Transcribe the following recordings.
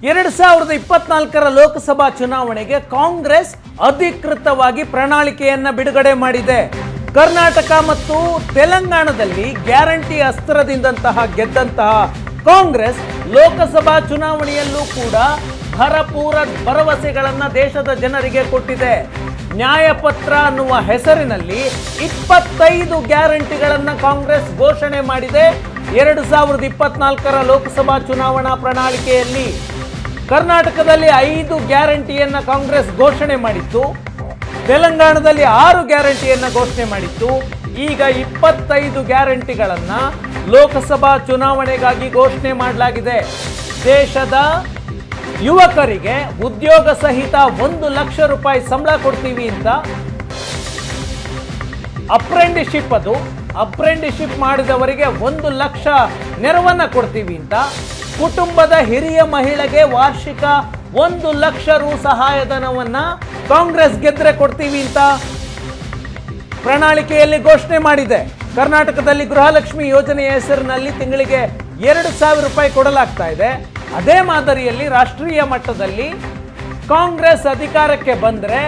2024ರ ಲೋಕಸಭಾ ಚುನಾವಣೆಗೆ ಕಾಂಗ್ರೆಸ್ ಅಧಿಕೃತವಾಗಿ ಪ್ರಣಾಳಿಕೆಯನ್ನ ಬಿಡುಗಡೆ ಮಾಡಿದೆ. ಕರ್ನಾಟಕ ಮತ್ತು ತೆಲಂಗಾಣದಲ್ಲಿ ಗ್ಯಾರಂಟಿ ಅಸ್ತ್ರದಿಂದಂತಹ ಗೆದ್ದಂತಹ ಕಾಂಗ್ರೆಸ್ ಲೋಕಸಭಾ ಚುನಾವಣೆಯಲ್ಲೂ ಕೂಡ ಭರಪೂರ ಭರವಸೆಗಳನ್ನು ದೇಶದ ಜನರಿಗೆ ಕೊಟ್ಟಿದೆ. ನ್ಯಾಯಪತ್ರ ಅನ್ನುವ ಹೆಸರಿನಲ್ಲಿ 25 ಗ್ಯಾರಂಟಿಗಳನ್ನು ಕಾಂಗ್ರೆಸ್ ಘೋಷಣೆ ಮಾಡಿದೆ. 2024ರ ಲೋಕಸಭಾ ಚುನಾವಣಾ ಪ್ರಣಾಳಿಕೆಯಲ್ಲಿ ಕರ್ನಾಟಕದಲ್ಲಿ 5 ಗ್ಯಾರಂಟಿಯನ್ನು ಕಾಂಗ್ರೆಸ್ ಘೋಷಣೆ ಮಾಡಿತ್ತು. ತೆಲಂಗಾಣದಲ್ಲಿ 6 ಗ್ಯಾರಂಟಿಯನ್ನು ಘೋಷಣೆ ಮಾಡಿತ್ತು. ಈಗ 25 ಗ್ಯಾರಂಟಿಗಳನ್ನು ಲೋಕಸಭಾ ಚುನಾವಣೆಗಾಗಿ ಘೋಷಣೆ ಮಾಡಲಾಗಿದೆ. ದೇಶದ ಯುವಕರಿಗೆ ಉದ್ಯೋಗ ಸಹಿತ 1 ಲಕ್ಷ ರೂಪಾಯಿ ಸಂಬಳ ಕೊಡ್ತೀವಿ ಅಂತ, ಅಪ್ರೆಂಟಿಸ್ಶಿಪ್ ಮಾಡಿದವರಿಗೆ 1 ಲಕ್ಷ ನೆರವನ್ನ ಕೊಡ್ತೀವಿ ಅಂತ, ಕುಟುಂಬದ ಹಿರಿಯ ಮಹಿಳೆಗೆ ವಾರ್ಷಿಕ 1 ಲಕ್ಷ ರು ಸಹಾಯಧನವನ್ನ ಕಾಂಗ್ರೆಸ್ ಗೆದ್ರೆ ಕೊಡ್ತೀವಿ ಅಂತ ಪ್ರಣಾಳಿಕೆಯಲ್ಲಿ ಘೋಷಣೆ ಮಾಡಿದೆ. ಕರ್ನಾಟಕದಲ್ಲಿ ಗೃಹಲಕ್ಷ್ಮಿ ಯೋಜನೆಯ ಹೆಸರಿನಲ್ಲಿ ತಿಂಗಳಿಗೆ 2,000 ರೂಪಾಯಿ ಕೊಡಲಾಗ್ತಾ ಇದೆ. ಅದೇ ಮಾದರಿಯಲ್ಲಿ ರಾಷ್ಟ್ರೀಯ ಮಟ್ಟದಲ್ಲಿ ಕಾಂಗ್ರೆಸ್ ಅಧಿಕಾರಕ್ಕೆ ಬಂದರೆ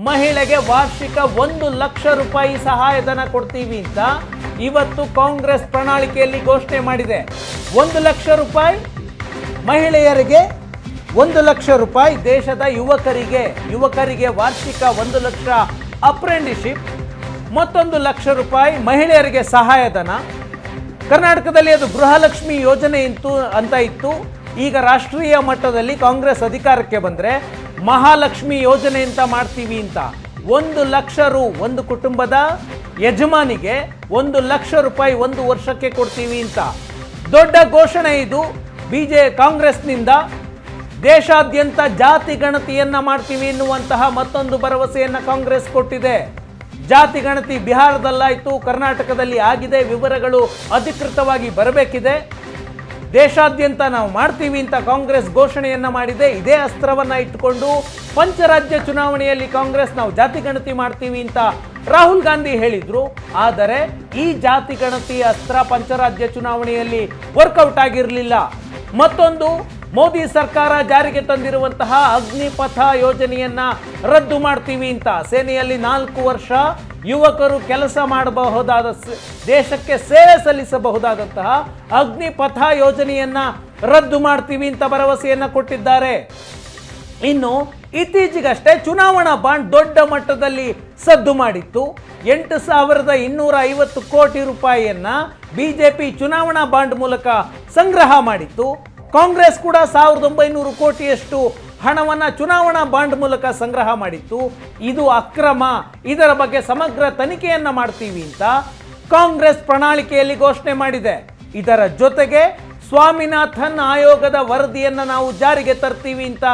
ಮಹಿಳೆಗೆ ವಾರ್ಷಿಕ 1 ಲಕ್ಷ ರೂಪಾಯಿ ಸಹಾಯಧನ ಕೊಡ್ತೀವಿ ಅಂತ ಇವತ್ತು ಕಾಂಗ್ರೆಸ್ ಪ್ರಣಾಳಿಕೆಯಲ್ಲಿ ಘೋಷಣೆ ಮಾಡಿದೆ. 1 ಲಕ್ಷ ರೂಪಾಯಿ ಮಹಿಳೆಯರಿಗೆ, 1 ಲಕ್ಷ ರೂಪಾಯಿ ದೇಶದ ಯುವಕರಿಗೆ ವಾರ್ಷಿಕ 1 ಲಕ್ಷ ಅಪ್ರೆಂಟಿಸ್ಶಿಪ್, ಮತ್ತೊಂದು 1 ಲಕ್ಷ ರೂಪಾಯಿ ಮಹಿಳೆಯರಿಗೆ ಸಹಾಯಧನ. ಕರ್ನಾಟಕದಲ್ಲಿ ಅದು ಗೃಹಲಕ್ಷ್ಮಿ ಯೋಜನೆ ಅಂತ ಇತ್ತು. ಈಗ ರಾಷ್ಟ್ರೀಯ ಮಟ್ಟದಲ್ಲಿ ಕಾಂಗ್ರೆಸ್ ಅಧಿಕಾರಕ್ಕೆ ಬಂದರೆ ಮಹಾಲಕ್ಷ್ಮಿ ಯೋಜನೆ ಅಂತ ಮಾಡ್ತೀವಿ ಅಂತ 1 ಲಕ್ಷ ರು ಒಂದು ಕುಟುಂಬದ ಯಜಮಾನಿಗೆ 1 ಲಕ್ಷ ರೂಪಾಯಿ 1 ವರ್ಷಕ್ಕೆ ಕೊಡ್ತೀವಿ ಅಂತ ದೊಡ್ಡ ಘೋಷಣೆ ಇದು. ಕಾಂಗ್ರೆಸ್ನಿಂದ ದೇಶಾದ್ಯಂತ ಜಾತಿ ಗಣತಿಯನ್ನ ಮಾಡ್ತೀವಿ ಎನ್ನುವಂತಹ ಮತ್ತೊಂದು ಭರವಸೆಯನ್ನ ಕಾಂಗ್ರೆಸ್ ಕೊಟ್ಟಿದೆ. ಜಾತಿ ಗಣತಿ ಬಿಹಾರದಲ್ಲಾಯಿತು, ಕರ್ನಾಟಕದಲ್ಲಿ ಆಗಿದೆ. ವಿವರಗಳು ಅಧಿಕೃತವಾಗಿ ಬರಬೇಕಿದೆ. ದೇಶಾದ್ಯಂತ ನಾವು ಮಾಡ್ತೀವಿ ಅಂತ ಕಾಂಗ್ರೆಸ್ ಘೋಷಣೆಯನ್ನ ಮಾಡಿದೆ. ಇದೇ ಅಸ್ತ್ರವನ್ನ ಇಟ್ಟುಕೊಂಡು ಪಂಚರಾಜ್ಯ ಚುನಾವಣೆಯಲ್ಲಿ ಕಾಂಗ್ರೆಸ್ ನಾವು ಜಾತಿ ಗಣತಿ ಮಾಡ್ತೀವಿ ಅಂತ ರಾಹುಲ್ ಗಾಂಧಿ ಹೇಳಿದ್ರು. ಆದರೆ ಈ ಜಾತಿ ಗಣತಿ ಅಸ್ತ್ರ ಪಂಚರಾಜ್ಯ ಚುನಾವಣೆಯಲ್ಲಿ ವರ್ಕೌಟ್ ಆಗಿರಲಿಲ್ಲ. ಮತ್ತೊಂದು, ಮೋದಿ ಸರ್ಕಾರ ಜಾರಿಗೆ ತಂದಿರುವಂತಹ ಅಗ್ನಿಪಥ ಯೋಜನೆಯನ್ನ ರದ್ದು ಮಾಡ್ತೀವಿ ಅಂತ, ಸೇನೆಯಲ್ಲಿ 4 ವರ್ಷ ಯುವಕರು ಕೆಲಸ ಮಾಡಬಹುದಾದ, ದೇಶಕ್ಕೆ ಸೇವೆ ಸಲ್ಲಿಸಬಹುದಾದಂತಹ ಅಗ್ನಿಪಥ ಯೋಜನೆಯನ್ನ ರದ್ದು ಮಾಡ್ತೀವಿ ಅಂತ ಭರವಸೆಯನ್ನ ಕೊಟ್ಟಿದ್ದಾರೆ. ಇನ್ನು ಇತ್ತೀಚೆಗಷ್ಟೇ ಚುನಾವಣಾ ಬಾಂಡ್ ದೊಡ್ಡ ಮಟ್ಟದಲ್ಲಿ ಸದ್ದು ಮಾಡಿತ್ತು. 8,250 ಕೋಟಿ ರೂಪಾಯಿಯನ್ನ ಬಿಜೆಪಿ ಚುನಾವಣಾ ಬಾಂಡ್ ಮೂಲಕ ಸಂಗ್ರಹ ಮಾಡಿತ್ತು. ಕಾಂಗ್ರೆಸ್ ಕೂಡ 1,900 ಕೋಟಿಯಷ್ಟು ಹಣವನ್ನು ಚುನಾವಣಾ ಬಾಂಡ್ ಮೂಲಕ ಸಂಗ್ರಹ ಮಾಡಿತ್ತು. ಇದು ಅಕ್ರಮ, ಇದರ ಬಗ್ಗೆ ಸಮಗ್ರ ತನಿಖೆಯನ್ನ ಮಾಡ್ತೀವಿ ಅಂತ ಕಾಂಗ್ರೆಸ್ ಪ್ರಣಾಳಿಕೆಯಲ್ಲಿ ಘೋಷಣೆ ಮಾಡಿದೆ. ಇದರ ಜೊತೆಗೆ ಸ್ವಾಮಿನಾಥನ್ ಆಯೋಗದ ವರದಿಯನ್ನ ನಾವು ಜಾರಿಗೆ ತರ್ತೀವಿ ಅಂತ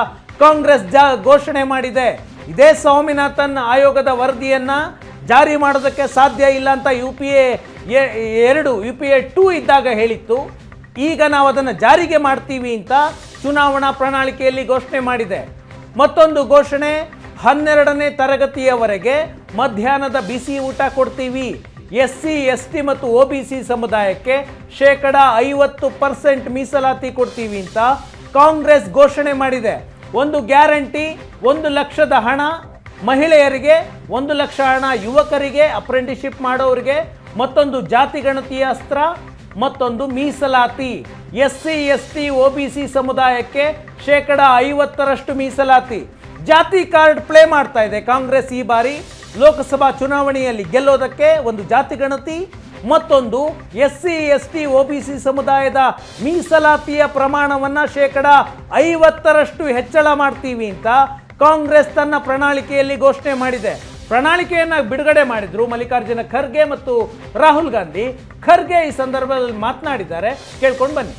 ಕಾಂಗ್ರೆಸ್ ಘೋಷಣೆ ಮಾಡಿದೆ. ಇದೇ ಸ್ವಾಮಿನಾಥನ್ ಆಯೋಗದ ವರದಿಯನ್ನ ಜಾರಿ ಮಾಡೋದಕ್ಕೆ ಸಾಧ್ಯ ಇಲ್ಲ ಅಂತ UPA 2 ಇದ್ದಾಗ ಹೇಳಿತ್ತು. ಈಗ ನಾವು ಅದನ್ನು ಜಾರಿಗೆ ಮಾಡ್ತೀವಿ ಅಂತ ಚುನಾವಣಾ ಪ್ರಣಾಳಿಕೆಯಲ್ಲಿ ಘೋಷಣೆ ಮಾಡಿದೆ. ಮತ್ತೊಂದು ಘೋಷಣೆ, 12ನೇ ತರಗತಿಯವರೆಗೆ ಮಧ್ಯಾಹ್ನದ ಬಿಸಿ ಊಟ ಕೊಡ್ತೀವಿ. SC ST ಮತ್ತು OBC ಸಮುದಾಯಕ್ಕೆ 50% ಮೀಸಲಾತಿ ಕೊಡ್ತೀವಿ ಅಂತ ಕಾಂಗ್ರೆಸ್ ಘೋಷಣೆ ಮಾಡಿದೆ. ಒಂದು ಗ್ಯಾರಂಟಿ, 1 ಲಕ್ಷದ ಹಣ ಮಹಿಳೆಯರಿಗೆ, 1 ಲಕ್ಷ ಹಣ ಯುವಕರಿಗೆ, ಅಪ್ರೆಂಟಿಸ್ಶಿಪ್ ಮಾಡೋರಿಗೆ, ಮತ್ತೊಂದು ಜಾತಿ ಗಣತಿಯ ಅಸ್ತ್ರ, ಮತ್ತೊಂದು ಮೀಸಲಾತಿ. SC ST OBC ಸಮುದಾಯಕ್ಕೆ 50% ಮೀಸಲಾತಿ. ಜಾತಿ ಕಾರ್ಡ್ ಪ್ಲೇ ಮಾಡ್ತಾ ಇದೆ ಕಾಂಗ್ರೆಸ್. ಈ ಬಾರಿ ಲೋಕಸಭಾ ಚುನಾವಣೆಯಲ್ಲಿ ಗೆಲ್ಲೋದಕ್ಕೆ ಒಂದು ಜಾತಿ ಗಣತಿ, ಮತ್ತೊಂದು SC ST OBC ಸಮುದಾಯದ ಮೀಸಲಾತಿಯ ಪ್ರಮಾಣವನ್ನು 50% ಹೆಚ್ಚಳ ಮಾಡ್ತೀವಿ ಅಂತ ಕಾಂಗ್ರೆಸ್ ತನ್ನ ಪ್ರಣಾಳಿಕೆಯಲ್ಲಿ ಘೋಷಣೆ ಮಾಡಿದೆ. ಪ್ರಣಾಳಿಕೆಯನ್ನು ಬಿಡುಗಡೆ ಮಾಡಿದ್ರು ಮಲ್ಲಿಕಾರ್ಜುನ ಖರ್ಗೆ ಮತ್ತು ರಾಹುಲ್ ಗಾಂಧಿ. ಖರ್ಗೆ ಈ ಸಂದರ್ಭದಲ್ಲಿ ಮಾತನಾಡಿದ್ದಾರೆ, ಕೇಳ್ಕೊಂಡು ಬನ್ನಿ.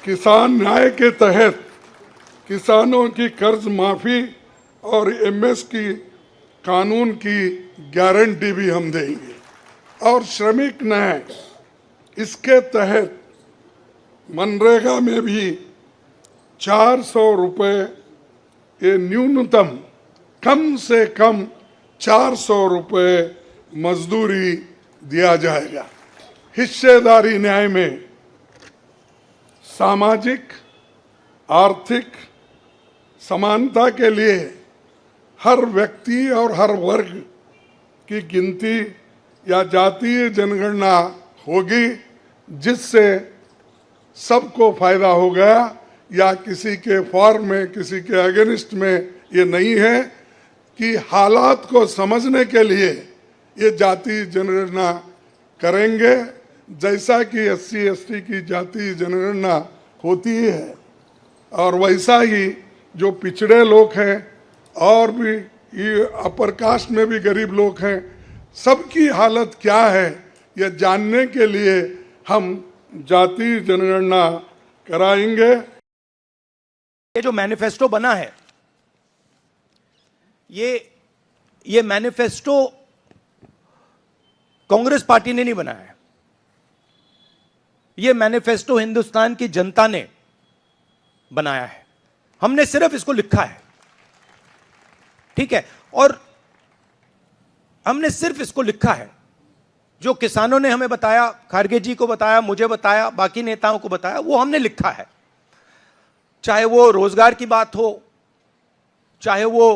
किसान न्याय के तहत किसानों की कर्ज माफी और MS की कानून की गारंटी भी हम देंगे, और श्रमिक न्याय इसके तहत मनरेगा में भी 400 रुपये ये न्यूनतम, कम से कम 400 रुपये मजदूरी दिया जाएगा। हिस्सेदारी न्याय में सामाजिक आर्थिक समानता के लिए हर व्यक्ति और हर वर्ग की गिनती या जातीय जनगणना होगी, जिससे सबको फायदा होगा, या किसी के फॉर में किसी के अगेंस्ट में ये नहीं है कि हालात को समझने के लिए ये जातीय जनगणना करेंगे, जैसा कि SC/ST की जातीय जनगणना होती है। और वैसा ही जो पिछड़े लोग हैं और भी ये अपर कास्ट में भी गरीब लोग हैं, सबकी हालत क्या है ये जानने के लिए हम जातीय जनगणना कराएंगे। ये जो मैनिफेस्टो बना है, ये मैनिफेस्टो कांग्रेस पार्टी ने नहीं बनाया है। ये मैनिफेस्टो हिंदुस्तान की जनता ने बनाया है। हमने सिर्फ इसको लिखा है, ठीक है, और हमने सिर्फ इसको लिखा है। जो किसानों ने हमें बताया, खारगे जी को बताया, मुझे बताया, बाकी नेताओं को बताया, वो हमने लिखा है। चाहे वो रोजगार की बात हो, चाहे वो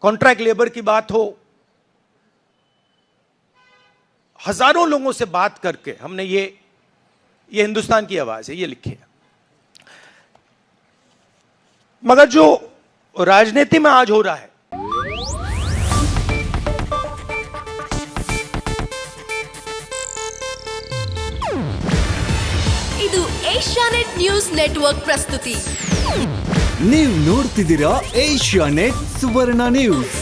कॉन्ट्रैक्ट लेबर की बात हो, हजारों लोगों से बात करके हमने ये हिंदुस्तान की आवाज है, ये लिखी है। मगर जो राजनीति में आज हो रहा है, ಇದು ಏಷ್ಯಾನೆಟ್ ನ್ಯೂಸ್ ನೆಟ್ವರ್ಕ್ ಪ್ರಸ್ತುತಿ. ನೀವು ನೋಡ್ತಿದ್ದೀರಾ ಏಷ್ಯಾನೆಟ್ ಸುವರ್ಣ ನ್ಯೂಸ್.